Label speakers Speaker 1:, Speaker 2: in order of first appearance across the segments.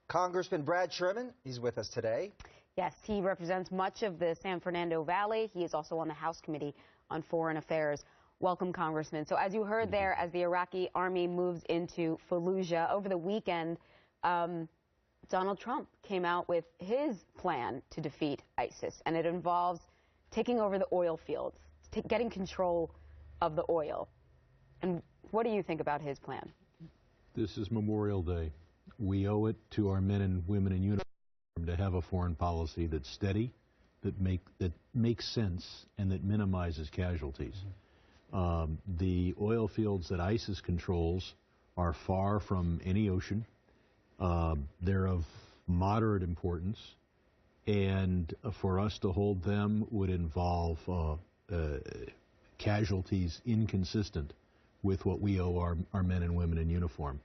Speaker 1: Congressman Brad Sherman, he's with us today.
Speaker 2: Yes, he represents much of the San Fernando Valley. He is also on the House Committee on Foreign Affairs. Welcome, Congressman. So as you heard there, as the Iraqi army moves into Fallujah over the weekend, Donald Trump came out with his plan to defeat ISIS, and it involves taking over the oil fields, getting control of the oil. And what do you think about his plan?
Speaker 3: This is Memorial Day. We owe it to our men and women in uniform to have a foreign policy that's steady, that makes sense, and that minimizes casualties. The oil fields that ISIS controls are far from any ocean. They're of moderate importance, and for us to hold them would involve casualties inconsistent with what we owe our men and women in uniform.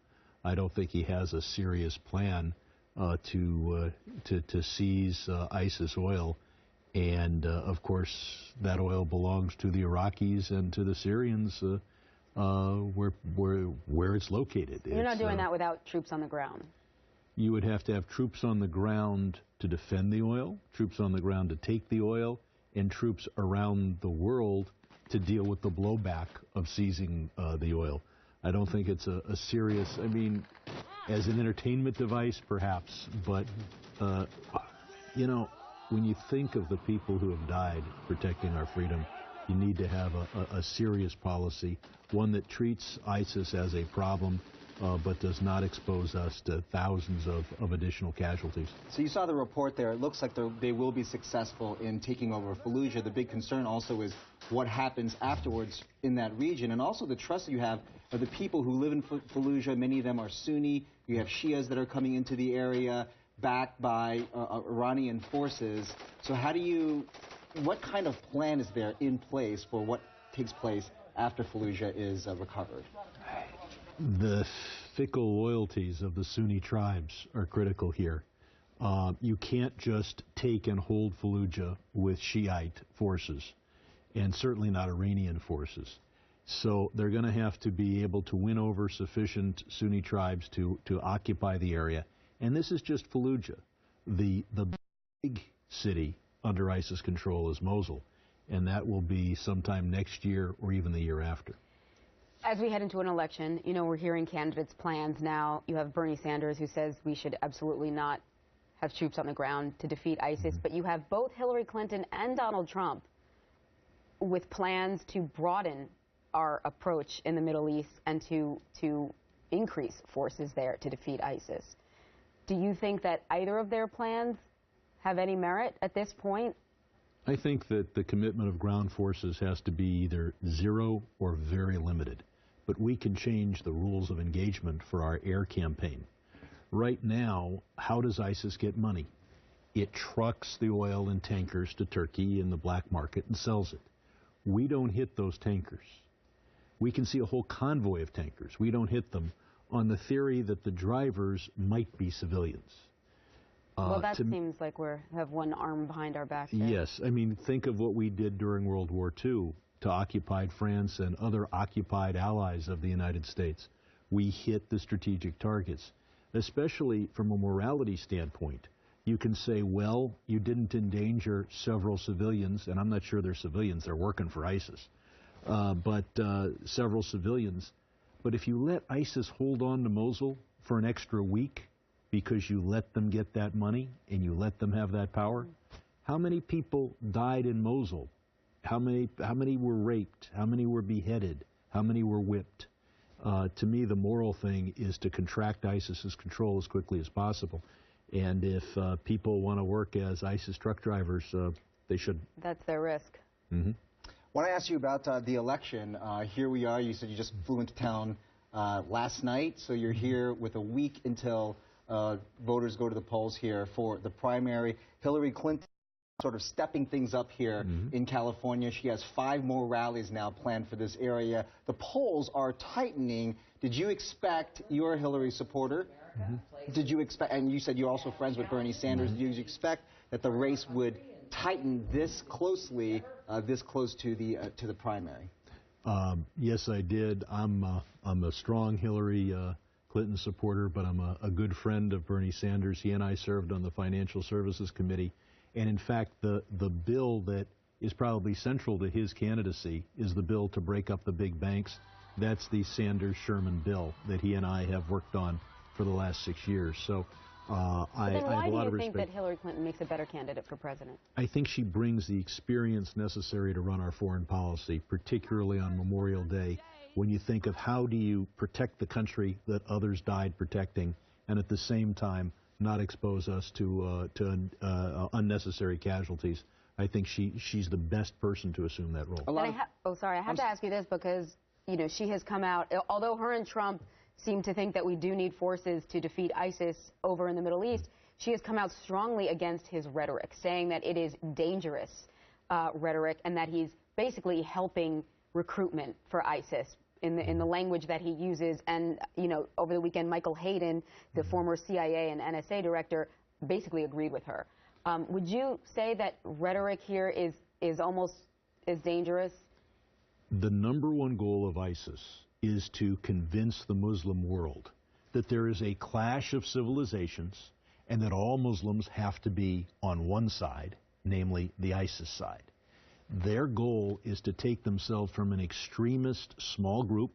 Speaker 3: I don't think he has a serious plan to seize ISIS oil, and of course that oil belongs to the Iraqis and to the Syrians where it's located.
Speaker 2: You're not doing that without troops on the ground.
Speaker 3: You would have to have troops on the ground to defend the oil, troops on the ground to take the oil, and troops around the world to deal with the blowback of seizing the oil. I don't think it's a serious, I mean, as an entertainment device, perhaps, but, you know, when you think of the people who have died protecting our freedom, you need to have a serious policy, one that treats ISIS as a problem, but does not expose us to thousands of additional casualties.
Speaker 1: So you saw the report there. It looks like they will be successful in taking over Fallujah. The big concern also is what happens afterwards in that region, and also the trust you have of the people who live in Fallujah. Many of them are Sunni. You have Shias that are coming into the area backed by Iranian forces. So what kind of plan is there in place for what takes place after Fallujah is recovered?
Speaker 3: The fickle loyalties of the Sunni tribes are critical here. You can't just take and hold Fallujah with Shiite forces, and certainly not Iranian forces. So they're going to have to be able to win over sufficient Sunni tribes to occupy the area. And this is just Fallujah. The big city under ISIS control is Mosul, and that will be sometime next year or even the year after.
Speaker 2: As we head into an election, you know, we're hearing candidates' plans now. You have Bernie Sanders, who says we should absolutely not have troops on the ground to defeat ISIS, but you have both Hillary Clinton and Donald Trump with plans to broaden our approach in the Middle East and to increase forces there to defeat ISIS. Do you think that either of their plans have any merit at this point?
Speaker 3: I think that the commitment of ground forces has to be either zero or very limited. But we can change the rules of engagement for our air campaign. Right now, how does ISIS get money? It trucks the oil in tankers to Turkey in the black market and sells it. We don't hit those tankers. We can see a whole convoy of tankers. We don't hit them on the theory that the drivers might be civilians.
Speaker 2: Well, that seems like we have one arm behind our back there.
Speaker 3: Yes. I mean, think of what we did during World War II to occupied France and other occupied allies of the United States. We hit the strategic targets, especially from a morality standpoint. You can say, well, you didn't endanger several civilians, and I'm not sure they're civilians, they're working for ISIS, but several civilians. But if you let ISIS hold on to Mosul for an extra week because you let them get that money and you let them have that power, how many people died in Mosul? How many were raped? How many were beheaded? How many were whipped? To me, the moral thing is to contract ISIS's control as quickly as possible. And if people want to work as ISIS truck drivers, they should.
Speaker 2: That's their risk.
Speaker 1: I want to ask you about the election. Here we are. You said you just flew into town last night, so you're here with a week until voters go to the polls here for the primary. Hillary Clinton sort of stepping things up here in California. She has 5 more rallies now planned for this area. The polls are tightening. Did you expect, you're a Hillary supporter, did you expect, and you said you're also friends with Bernie Sanders, did you expect that the race would tighten this closely, this close to the primary?
Speaker 3: Yes, I did. I'm a strong Hillary Clinton supporter, but I'm a good friend of Bernie Sanders. He and I served on the Financial Services Committee. And in fact, the bill that is probably central to his candidacy is the bill to break up the big banks. That's the Sanders-Sherman bill that he and I have worked on for the last 6 years. So I have a lot of respect.
Speaker 2: Why do you think that Hillary Clinton makes a better candidate for president?
Speaker 3: I think she brings the experience necessary to run our foreign policy, particularly on Memorial Day, when you think of how do you protect the country that others died protecting, and at the same time not expose us to unnecessary casualties. I think she's the best person to assume that role.
Speaker 2: I have to ask you this because, you know, she has come out, although her and Trump seem to think that we do need forces to defeat ISIS over in the Middle East, she has come out strongly against his rhetoric, saying that it is dangerous rhetoric and that he's basically helping recruitment for ISIS in the language that he uses. And, you know, over the weekend, Michael Hayden, the former CIA and NSA director, basically agreed with her. Would you say that rhetoric here is almost as dangerous?
Speaker 3: The number one goal of ISIS is to convince the Muslim world that there is a clash of civilizations and that all Muslims have to be on one side, namely the ISIS side. Their goal is to take themselves from an extremist small group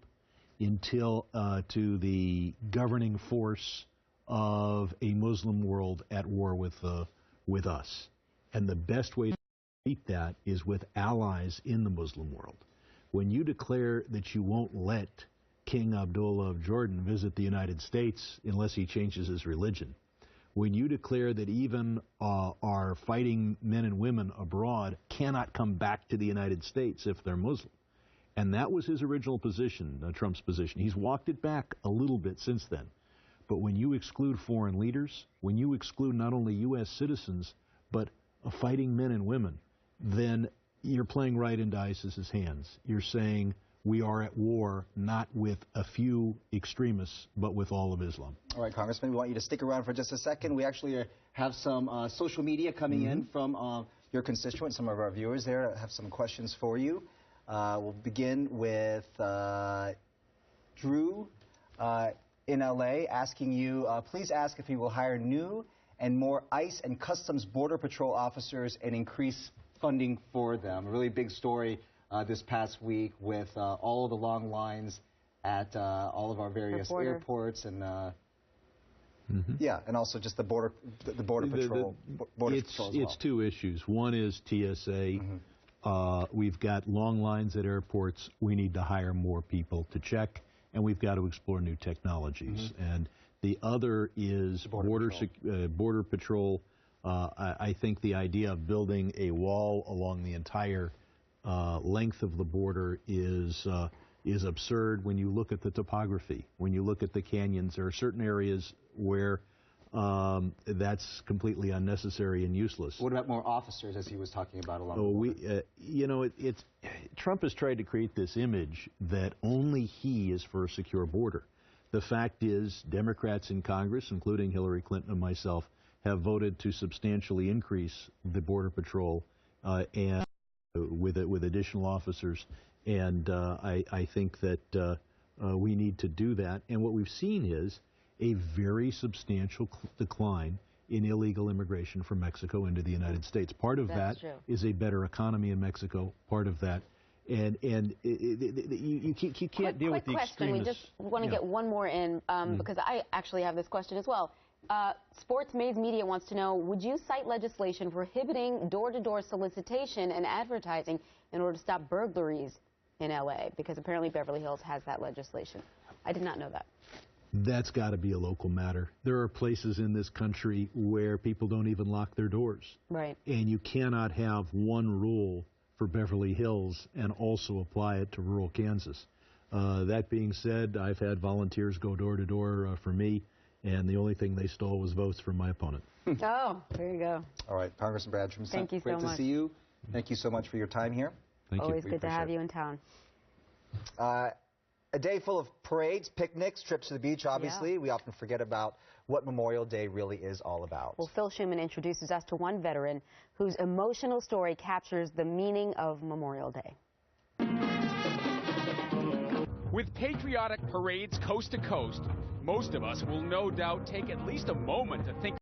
Speaker 3: to the governing force of a Muslim world at war with us. And the best way to beat that is with allies in the Muslim world. When you declare that you won't let King Abdullah of Jordan visit the United States unless he changes his religion, when you declare that even our fighting men and women abroad cannot come back to the United States if they're Muslim, and that was his original position, Trump's position. He's walked it back a little bit since then. But when you exclude foreign leaders, when you exclude not only U.S. citizens, but fighting men and women, then you're playing right into ISIS's hands. You're saying we are at war not with a few extremists, but with all of Islam.
Speaker 1: All right, Congressman, we want you to stick around for just a second. We actually have some social media coming in from your constituents, some of our viewers there have some questions for you. We'll begin with Drew in L.A. asking you, please ask if you will hire new and more ICE and Customs Border Patrol officers and increase funding for them. A really big story this past week with all of the long lines at all of our various airports and yeah, and also just the border patrol.
Speaker 3: It's two issues. One is TSA. We've got long lines at airports. We need to hire more people to check, and we've got to explore new technologies. And the other is border patrol. I think the idea of building a wall along the entire length of the border is absurd when you look at the topography. When you look at the canyons, there are certain areas where that's completely unnecessary and useless.
Speaker 1: What about more officers, as he was talking about along the border?
Speaker 3: You know, Trump has tried to create this image that only he is for a secure border. The fact is, Democrats in Congress, including Hillary Clinton and myself, have voted to substantially increase the Border Patrol and with additional officers. And I think that we need to do that. And what we've seen is a very substantial decline in illegal immigration from Mexico into the United States. Part of that is a better economy in Mexico. Part of that. And you can't deal with the extremists.
Speaker 2: We just want to get one more in because I actually have this question as well. Sports Maze Media wants to know, would you cite legislation prohibiting door-to-door solicitation and advertising in order to stop burglaries in L.A.? Because apparently Beverly Hills has that legislation. I did not know that.
Speaker 3: That's got to be a local matter. There are places in this country where people don't even lock their doors.
Speaker 2: Right.
Speaker 3: And you cannot have one rule for Beverly Hills and also apply it to rural Kansas. That being said, I've had volunteers go door-to-door for me, and the only thing they stole was votes from my opponent.
Speaker 2: Oh, there you go.
Speaker 1: All right, Congressman Bradstrom,
Speaker 2: thank you so much.
Speaker 1: Great to see you. Thank you so much for your time here.
Speaker 3: Thank you.
Speaker 2: Always good to have you in town.
Speaker 1: A day full of parades, picnics, trips to the beach, obviously. We often forget about what Memorial Day really is all about.
Speaker 2: Well, Phil Schuman introduces us to one veteran whose emotional story captures the meaning of Memorial Day.
Speaker 4: With patriotic parades coast to coast, most of us will no doubt take at least a moment to think